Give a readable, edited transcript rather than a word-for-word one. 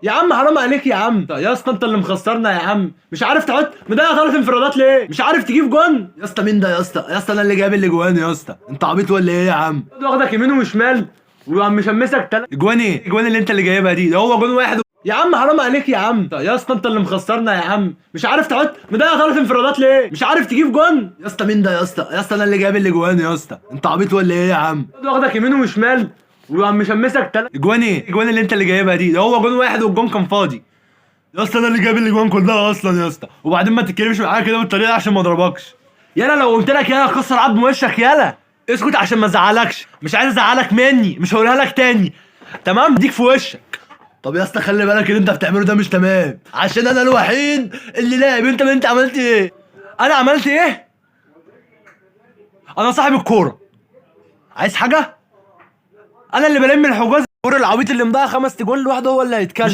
يا عم حرام عليك يا عم يا اسطى، انت اللي مخسرنا يا عم. مش عارف تحط مضيع 3 انفرادات ليه؟ مش عارف تجيب جون يا اسطى. مين ده يا اسطى؟ يا اسطى انا اللي جايب الاجوان يا اسطى. انت عبيط ولا ايه يا عم؟ واخدك يمين وشمال وعم مشمسك اجوان ايه؟ اجوان اللي انت اللي جايبها دي؟ ده هو جون واحد يا عم. حرام عليك يا عم يا اسطى، انت اللي مخسرنا يا عم. مش عارف تحط مضيع 3 انفرادات ليه؟ مش عارف تجيب جون يا اسطى. مين ده يا اسطى؟ يا اسطى انا اللي جايب الاجوان يا اسطى. انت عبيط ولا ايه يا عم؟ واخدك يمين وشمال وعم مشمسك اجوان ايه؟ اجوان اللي انت اللي جايبها دي؟ ده هو جون واحد والجون كان فاضي يا اسطى. انا اللي جايب الاجوان كلها اصلا يا اسطى. وبعدين ما تتكلمش معايا كده بالطريقه دي عشان ما اضربكش. يالا لو قلت لك يالا اكسر عظم وشك يالا. اسكت عشان ما ازعلكش. مش عايز ازعلك مني. مش هقولها لك تاني. تمام؟ ديك في وشك. طب يا اسطى خلي بالك اللي انت بتعمله ده مش تمام، عشان انا الوحيد اللي لاعب. انت عملت ايه؟ انا عملت ايه؟ انا صاحب الكوره. عايز حاجه؟ انا اللي بلم الحجاز. الكوره العبيط اللي مضيع 5 تجوان لوحده هو اللي هيتكلم.